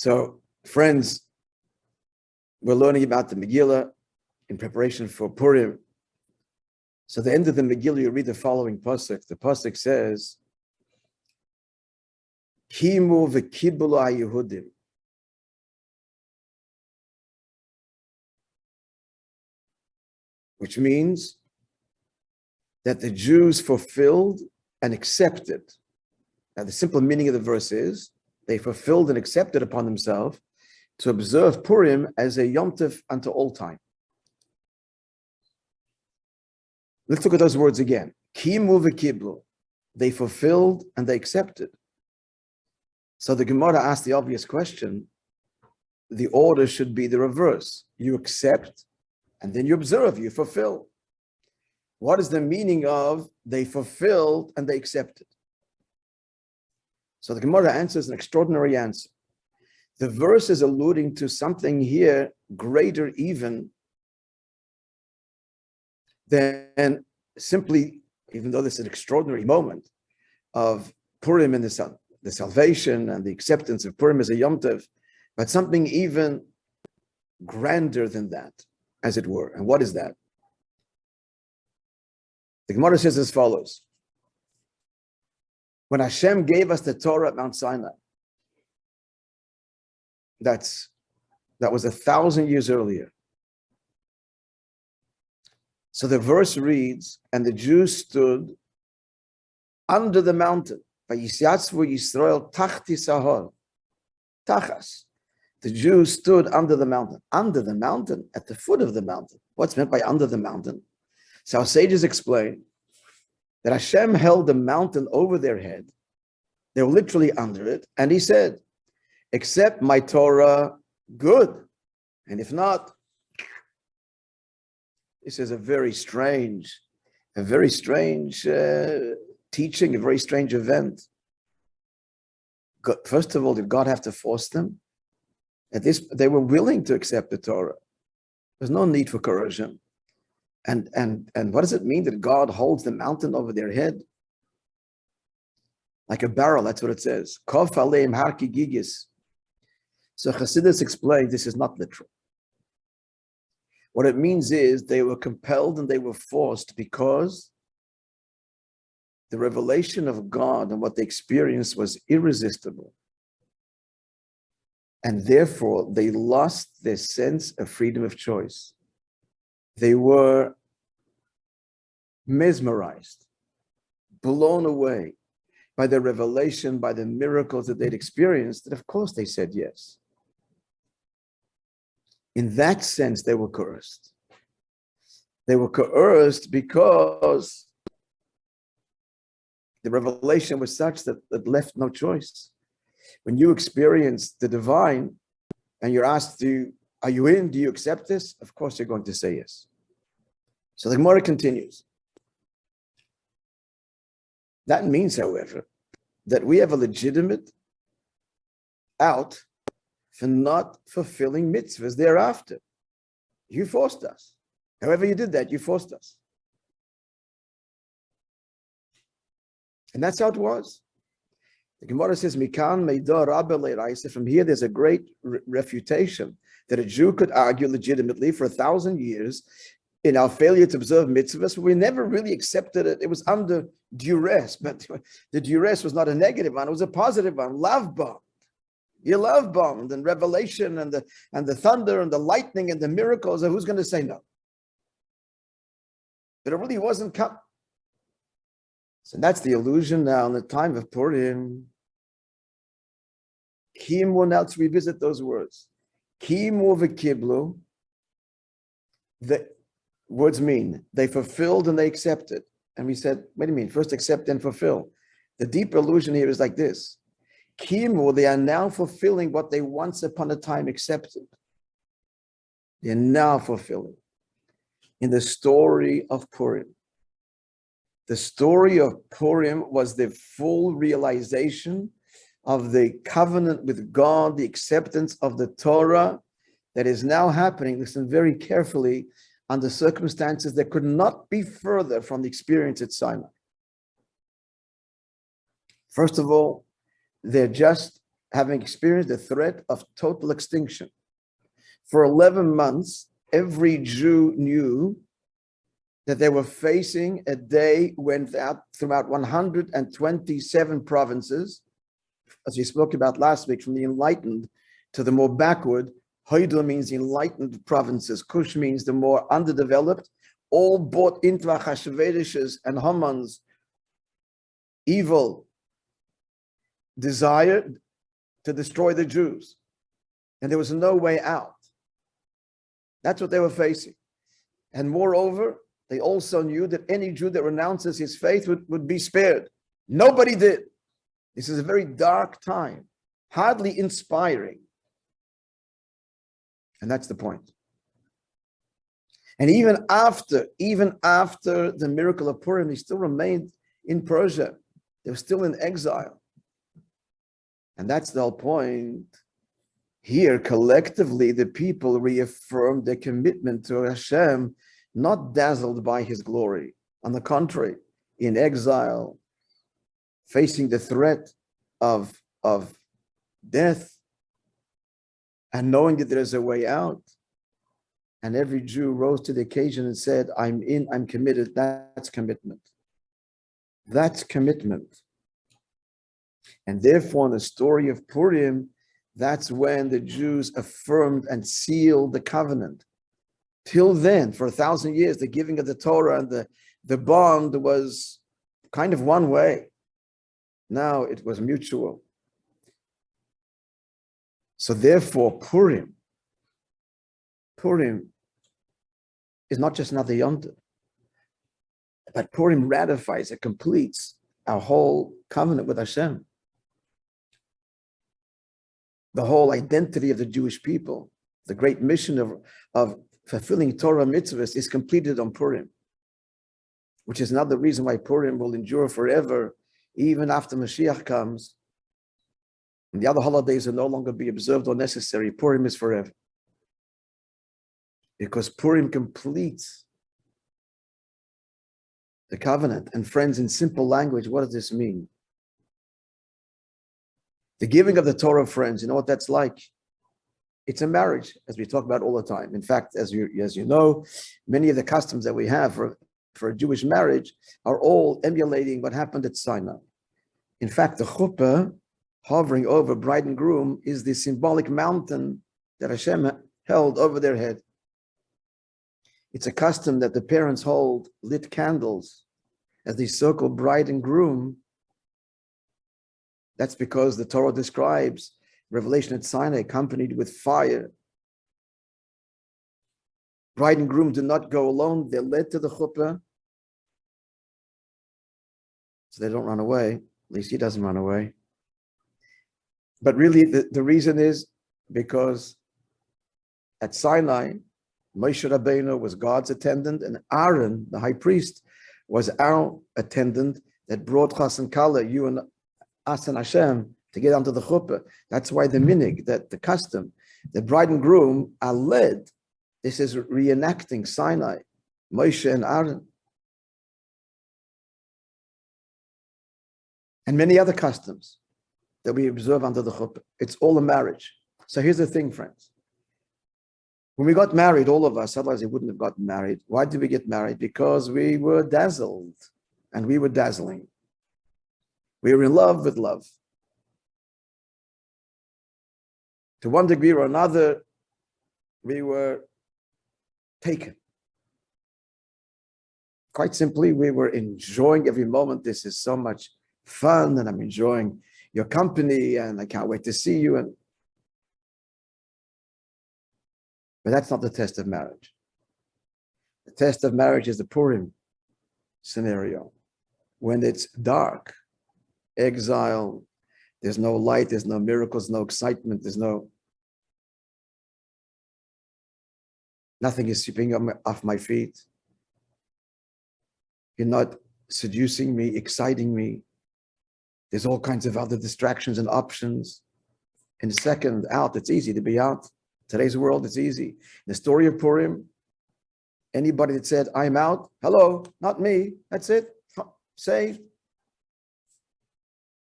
So, friends, we're learning about the Megillah in preparation for Purim. So, at the end of the Megillah, you read the following pasuk. The pasuk says, "Kimu v'kibulu haYehudim." Which means that the Jews fulfilled and accepted. Now, the simple meaning of the verse is they fulfilled and accepted upon themselves to observe Purim as a Yom Tov unto all time. Let's look at those words again. Kimu v'kiblu. They fulfilled and they accepted. So the Gemara asked the obvious question. The order should be the reverse. You accept, and then you observe, you fulfill. What is the meaning of they fulfilled and they accepted? So the Gemara answers an extraordinary answer. The verse is alluding to something here greater even than simply, even though this is an extraordinary moment of Purim and the salvation and the acceptance of Purim as a Yom Tov, but something even grander than that, as it were. And what is that? The Gemara says as follows. When Hashem gave us the Torah at Mount Sinai, that was 1,000 years earlier. So the verse reads, and the Jews stood under the mountain. Vayisyatzu Yisrael tachti sahor. Tachas. The Jews stood under the mountain. Under the mountain, at the foot of the mountain. What's meant by under the mountain? So our sages explain that Hashem held the mountain over their head. They were literally under it. And he said, accept my Torah, good. And if not, this is a very strange teaching, a very strange event. First of all, did God have to force them? At this, they were willing to accept the Torah. There's no need for coercion. And what does it mean that God holds the mountain over their head? Like a barrel, that's what it says. Kof aleim har ki gigis. So Chassidus explained this is not literal. What it means is they were compelled and they were forced because the revelation of God and what they experienced was irresistible. And therefore, they lost their sense of freedom of choice. They were mesmerized, blown away by the revelation, by the miracles that they'd experienced, that of course they said yes. In that sense, they were coerced. They were coerced because the revelation was such that it left no choice. When you experience the divine and you're asked, are you in? Do you accept this? Of course, you're going to say yes. So the Gemara continues. That means, however, that we have a legitimate out for not fulfilling mitzvahs thereafter. You forced us. However you did that, you forced us. And that's how it was. The Gemara says, Mikan meidor rabbe le'raisa. From here, there's a great refutation that a Jew could argue legitimately for 1,000 years in our failure to observe mitzvahs. We never really accepted it. It was under duress, but the duress was not a negative one. It was a positive one. Love bombed. You love bombed, and revelation and the thunder and the lightning and the miracles. Who's going to say no? But it really wasn't come. So that's the illusion now in the time of Purim. Kimu, now to revisit those words. Kimu v'kiblu. The words mean they fulfilled and they accepted. And we said, what do you mean? First accept and fulfill. The deeper illusion here is like this. Kimu, they are now fulfilling what they once upon a time accepted. They are now fulfilling. In the story of Purim. The story of Purim was the full realization of the covenant with God, the acceptance of the Torah that is now happening, listen very carefully, under circumstances that could not be further from the experience at Sinai. First of all, they're just having experienced the threat of total extinction. For 11 months, every Jew knew that they were facing a day when throughout 127 provinces, as we spoke about last week, from the enlightened to the more backward, Hoidla means the enlightened provinces, Kush means the more underdeveloped, all bought into Achashverosh's and Haman's evil desire to destroy the Jews. And there was no way out. That's what they were facing. And moreover, they also knew that any Jew that renounces his faith would be spared. Nobody did. This is a very dark time, hardly inspiring. And that's the point. And even after the miracle of Purim, they still remained in Persia. They were still in exile. And that's the whole point. Here, collectively, the people reaffirmed their commitment to Hashem, not dazzled by his glory. On the contrary, in exile, facing the threat of death, and knowing that there is a way out. And every Jew rose to the occasion and said, I'm committed. That's commitment. That's commitment. And therefore, in the story of Purim, that's when the Jews affirmed and sealed the covenant. Till then, for 1,000 years, the giving of the Torah and the bond was kind of one way. Now it was mutual. So therefore, Purim is not just another Yom Tov, but Purim ratifies, it completes our whole covenant with Hashem. The whole identity of the Jewish people, the great mission of fulfilling Torah mitzvahs is completed on Purim, which is another reason why Purim will endure forever, even after Mashiach comes. And the other holidays will no longer be observed or necessary. Purim is forever. Because Purim completes the covenant. And friends, in simple language, what does this mean? The giving of the Torah, friends, you know what that's like? It's a marriage, as we talk about all the time. In fact, as you know, many of the customs that we have for a Jewish marriage are all emulating what happened at Sinai. In fact, the chuppah hovering over bride and groom is the symbolic mountain that Hashem held over their head. It's a custom that the parents hold lit candles as they circle bride and groom. That's because the Torah describes revelation at Sinai accompanied with fire. Bride and groom do not go alone. They're led to the chuppah so they don't run away. At least he doesn't run away. But really, the reason is because at Sinai, Moishe Rabbeinu was God's attendant, and Aaron, the high priest, was our attendant that brought Chas and Kala, you and us and Hashem, to get onto the chuppah. That's why the minig, that the custom, the bride and groom are led. This is reenacting Sinai, Moishe and Aaron. And many other customs that we observe under the chuppah. It's all a marriage. So here's the thing, friends. When we got married, all of us, otherwise we wouldn't have gotten married. Why did we get married? Because we were dazzled, and we were dazzling. We were in love with love. To one degree or another, we were taken. Quite simply, we were enjoying every moment. This is so much fun, and I'm enjoying your company, and I can't wait to see you. But that's not the test of marriage. The test of marriage is the Purim scenario. When it's dark, exile, there's no light, there's no miracles, no excitement, nothing is sweeping off my feet. You're not seducing me, exciting me. There's all kinds of other distractions and options. In a second, out, it's easy to be out. Today's world, it's easy. In the story of Purim, anybody that said, I'm out, hello, not me, that's it, saved,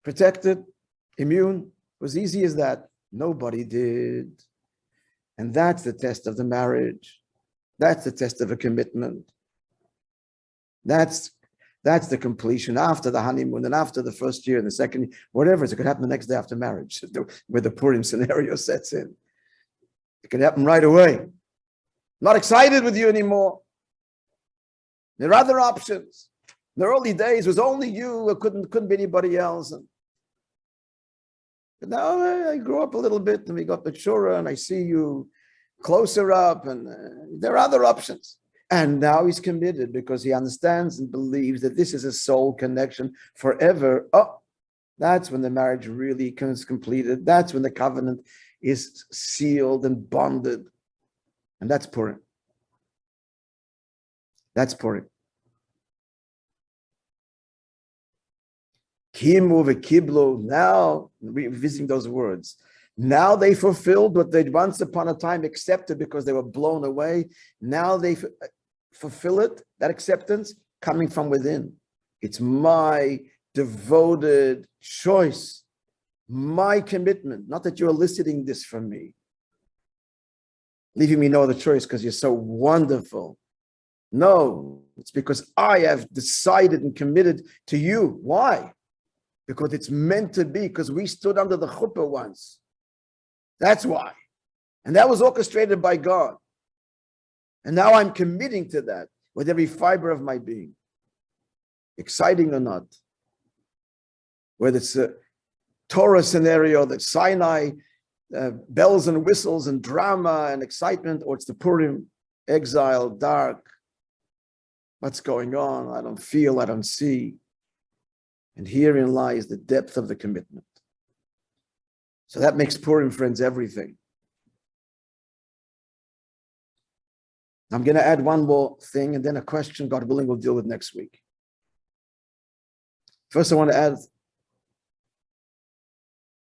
protected, immune, It was easy as that. Nobody did. And that's the test of the marriage. That's the test of a commitment. That's the completion after the honeymoon and after the first year and the second year, whatever. It could happen the next day after marriage, where the Purim scenario sets in. It could happen right away. Not excited with you anymore. There are other options. In the early days, it was only you. It couldn't be anybody else. But now I grew up a little bit and we got mature and I see you closer up and there are other options. And now he's committed because he understands and believes that this is a soul connection forever. Oh, that's when the marriage really is completed. That's when the covenant is sealed and bonded. And that's Purim. That's Purim. Kimu v'kiblu, now, revisiting those words. Now they fulfilled what they once upon a time accepted because they were blown away. Now they fulfill it, that acceptance, coming from within. It's my devoted choice, my commitment. Not that you're eliciting this from me, leaving me no other choice because you're so wonderful. No, it's because I have decided and committed to you. Why? Because it's meant to be, because we stood under the chuppah once. That's why. And that was orchestrated by God. And now I'm committing to that with every fiber of my being. Exciting or not. Whether it's a Torah scenario, that Sinai, bells and whistles and drama and excitement, or it's the Purim, exile, dark. What's going on? I don't feel, I don't see. And herein lies the depth of the commitment. So that makes Purim, friends, everything. I'm going to add one more thing and then a question, God willing, we'll deal with next week. First, I want to add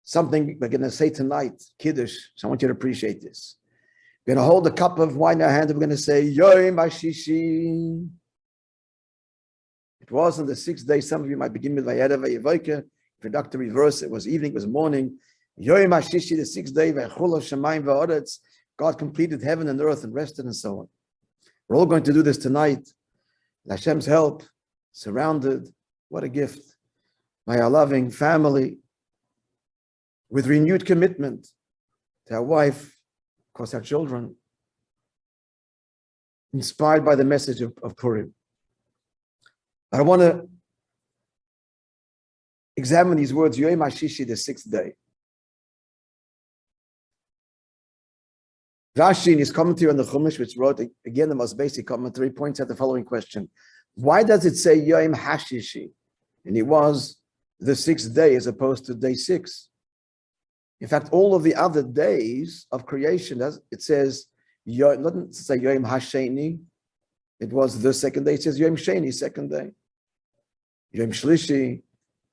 something we're going to say tonight, Kiddush, so I want you to appreciate this. We're going to hold a cup of wine in our hand and we're going to say, YOM HASHISHI. It was on the sixth day. Some of you might begin with Vayera Vayevoker. Introductory verse. It was evening, it was morning. YOM HASHISHI, the sixth day. V'chol Shamayim v'Oretz. God completed heaven and earth and rested and so on. We're all going to do this tonight. With Hashem's help, surrounded. What a gift. By our loving family. With renewed commitment to our wife, of course, our children. Inspired by the message of Purim. I want to examine these words, YOM HASHISHI, the sixth day. Rashi, in his commentary on the Chumash, which wrote, again, the most basic commentary, points out the following question. Why does it say YOM HASHISHI? And it was the sixth day as opposed to day 6. In fact, all of the other days of creation, it says, it doesn't say YOM HaSheni. It was the second day. It says YOM Sheni, second day. Yom Shlishi,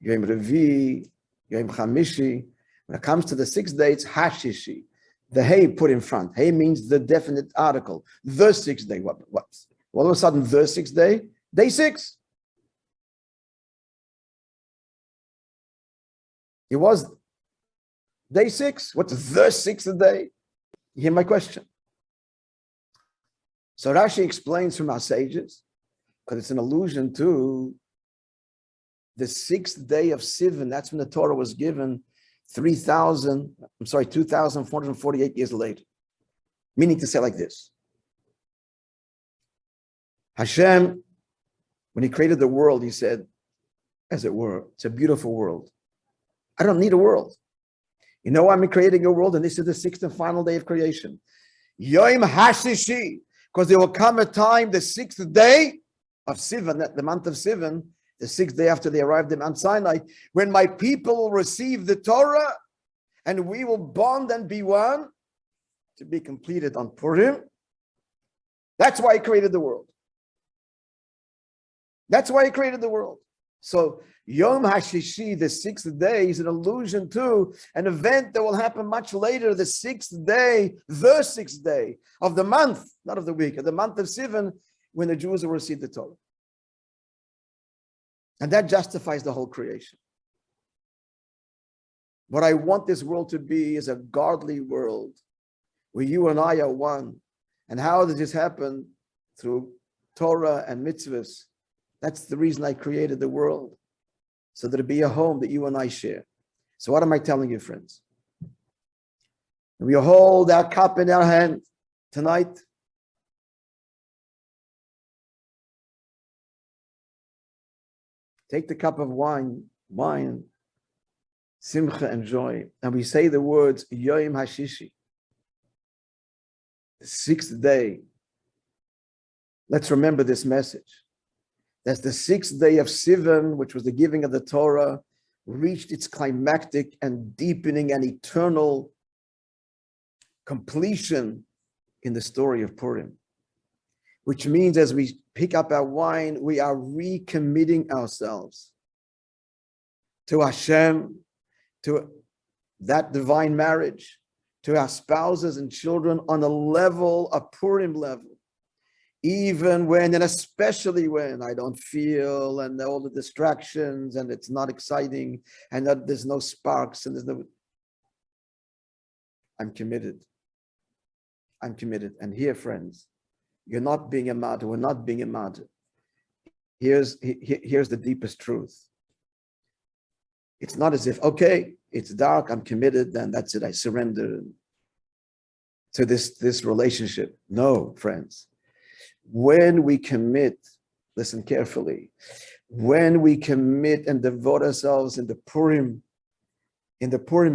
Yom Revi, Yom Chamishi. When it comes to the sixth day, it's Hashishi. The hey put in front. Hey means the definite article. The sixth day. What? All of a sudden, the sixth day, day 6. It was day 6. What's the sixth day? You hear my question? So Rashi explains from our sages, because it's an allusion to the sixth day of Sivan. That's when the Torah was given 2,448 years later. Meaning to say like this. Hashem, when he created the world, he said, as it were, it's a beautiful world. I don't need a world. You know, I'm creating a world, and this is the sixth and final day of creation. YOM HASHISHI, because there will come a time, the sixth day of Sivan, the month of Sivan, the sixth day after they arrived in Mount Sinai, when my people will receive the Torah, and we will bond and be one, to be completed on Purim. That's why he created the world. That's why he created the world. So YOM HASHISHI, the sixth day, is an allusion to an event that will happen much later, the sixth day of the month, not of the week, of the month of Sivan, when the Jews will receive the Torah. And that justifies the whole creation. What I want this world to be is a godly world where you and I are one. And how does this happen? Through Torah and mitzvahs. That's the reason I created the world, so that it be a home that you and I share. So what am I telling you, friends? We hold our cup in our hand tonight. Take the cup of wine, simcha and joy, and we say the words YOM HASHISHI, the sixth day. Let's remember this message. That's the sixth day of Sivan, which was the giving of the Torah, reached its climactic and deepening and eternal completion in the story of Purim, which means as we pick up our wine, we are recommitting ourselves to Hashem, to that divine marriage, to our spouses and children on a level, a Purim level. Even when, and especially when I don't feel, and all the distractions, and it's not exciting, and that there's no sparks, and I'm committed. I'm committed. And here, friends, you're not being a martyr. We're not being a martyr. Here's the deepest truth. It's not as if, okay, it's dark, I'm committed, then that's it, I surrender to this relationship. No, friends. When we commit, listen carefully, when we commit and devote ourselves in the Purim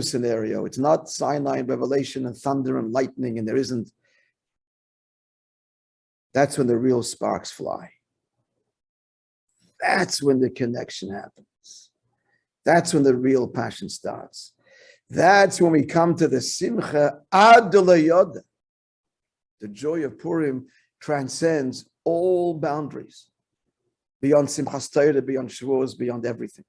scenario, it's not Sinai and revelation and thunder and lightning, and there isn't. That's when the real sparks fly. That's when the connection happens. That's when the real passion starts. That's when we come to the simcha ad yoda. The joy of Purim transcends all boundaries, beyond Simchas Torah, beyond Shavuos, beyond everything.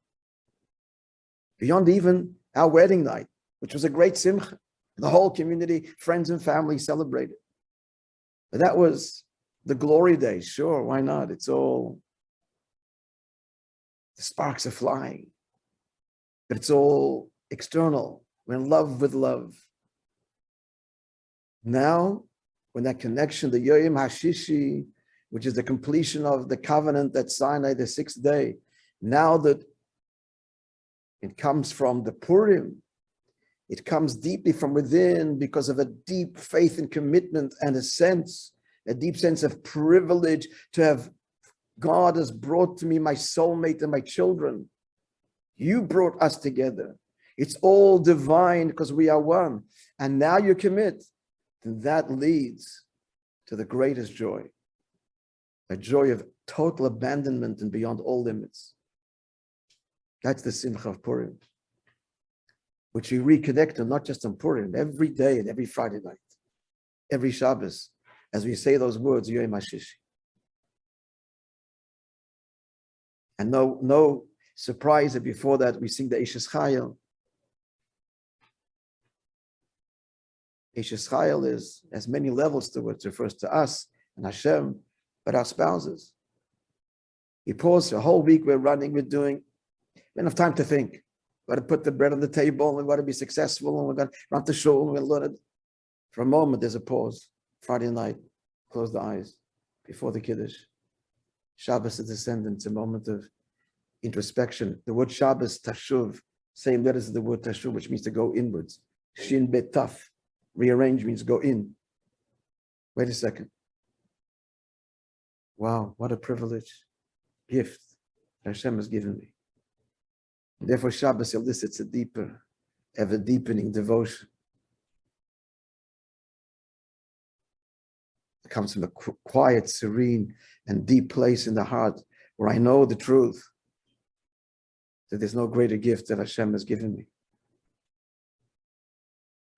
Beyond even our wedding night, which was a great simcha. The whole community, friends and family celebrated. But that was the glory days. Sure, why not? It's all, the sparks are flying. But it's all external. We're in love with love. Now, when that connection, the YOM HASHISHI, which is the completion of the covenant at Sinai, the sixth day, now that it comes from the Purim, it comes deeply from within because of a deep faith and commitment and a deep sense of privilege to have God has brought to me my soulmate and my children. You brought us together. It's all divine because we are one. And now you commit. And that leads to the greatest joy, a joy of total abandonment and beyond all limits. That's the simcha of Purim, which we reconnect to not just on Purim, every day and every Friday night, every Shabbos, as we say those words, YOM HASHISHI. And no surprise that before that we sing the HASHISHI. HASHISHI has many levels to it. It refers to us and Hashem, but our spouses. We pause a whole week, we're running, we're doing, we don't have time to think. We've got to put the bread on the table, and we've got to be successful, and we're going to run to shul, and we're going to learn it. For a moment, there's a pause. Friday night, close the eyes before the Kiddush. Shabbos is descendants, a moment of introspection. The word Shabbos, tashuv, same letters as the word tashuv, which means to go inwards. Shin bet taf. Rearrange means go in. Wait a second. Wow, what a privilege, gift Hashem has given me. And therefore, Shabbos elicits a deeper, ever deepening devotion. It comes from a quiet, serene, and deep place in the heart where I know the truth that there's no greater gift that Hashem has given me.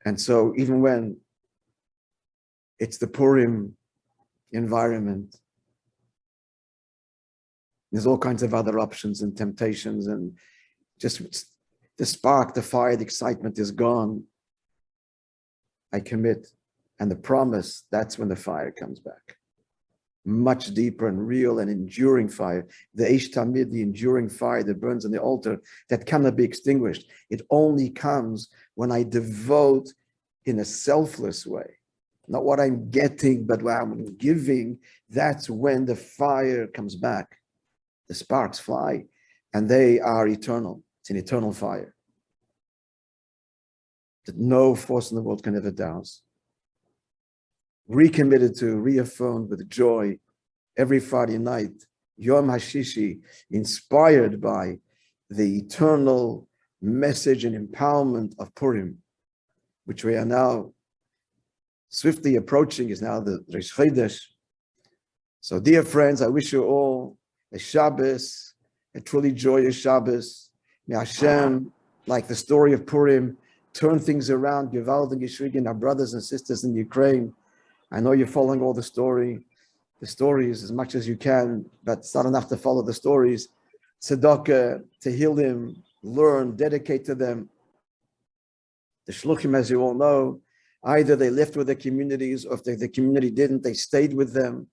And so even when it's the Purim environment, there's all kinds of other options and temptations, and just the spark, the fire, the excitement is gone. I commit. And the promise, that's when the fire comes back. much deeper and real and enduring fire. The Eish Tamid, the enduring fire that burns on the altar, that cannot be extinguished. It only comes when I devote in a selfless way. Not what I'm getting, but what I'm giving. That's when the fire comes back. The sparks fly, and they are eternal. It's an eternal fire that no force in the world can ever douse. Recommitted to, reaffirmed with joy every Friday night, YOM HASHISHI, inspired by the eternal message and empowerment of Purim, which we are now swiftly approaching, is now the Rosh Chodesh. So dear friends, I wish you all a Shabbos, a truly joyous Shabbos. May Hashem, like the story of Purim, turn things around, Gewalt and Geschwigen, our brothers and sisters in Ukraine. I know you're following all the stories as much as you can, but it's not enough to follow the stories. Tzedakah, to heal them, learn, dedicate to them. The shluchim, as you all know, either they left with their communities, or if the community didn't, they stayed with them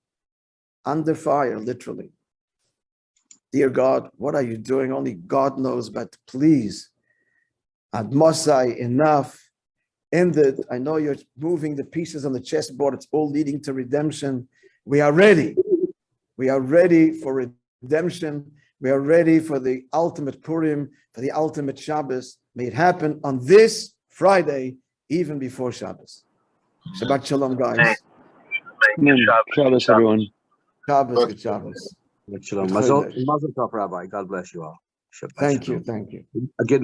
under fire, literally. Dear God, what are you doing? Only God knows, but please, Ad Mosai, enough. End it. I know you're moving the pieces on the chessboard. It's all leading to redemption. We are ready. We are ready for redemption. We are ready for the ultimate Purim, for the ultimate Shabbos. May it happen on this Friday, even before Shabbos. Shabbat Shalom, guys. Shabbos, everyone. Shabbos, good Shabbos. Shalom. Mazel tov, Rabbi. God bless you all. Thank you. Thank you. Again,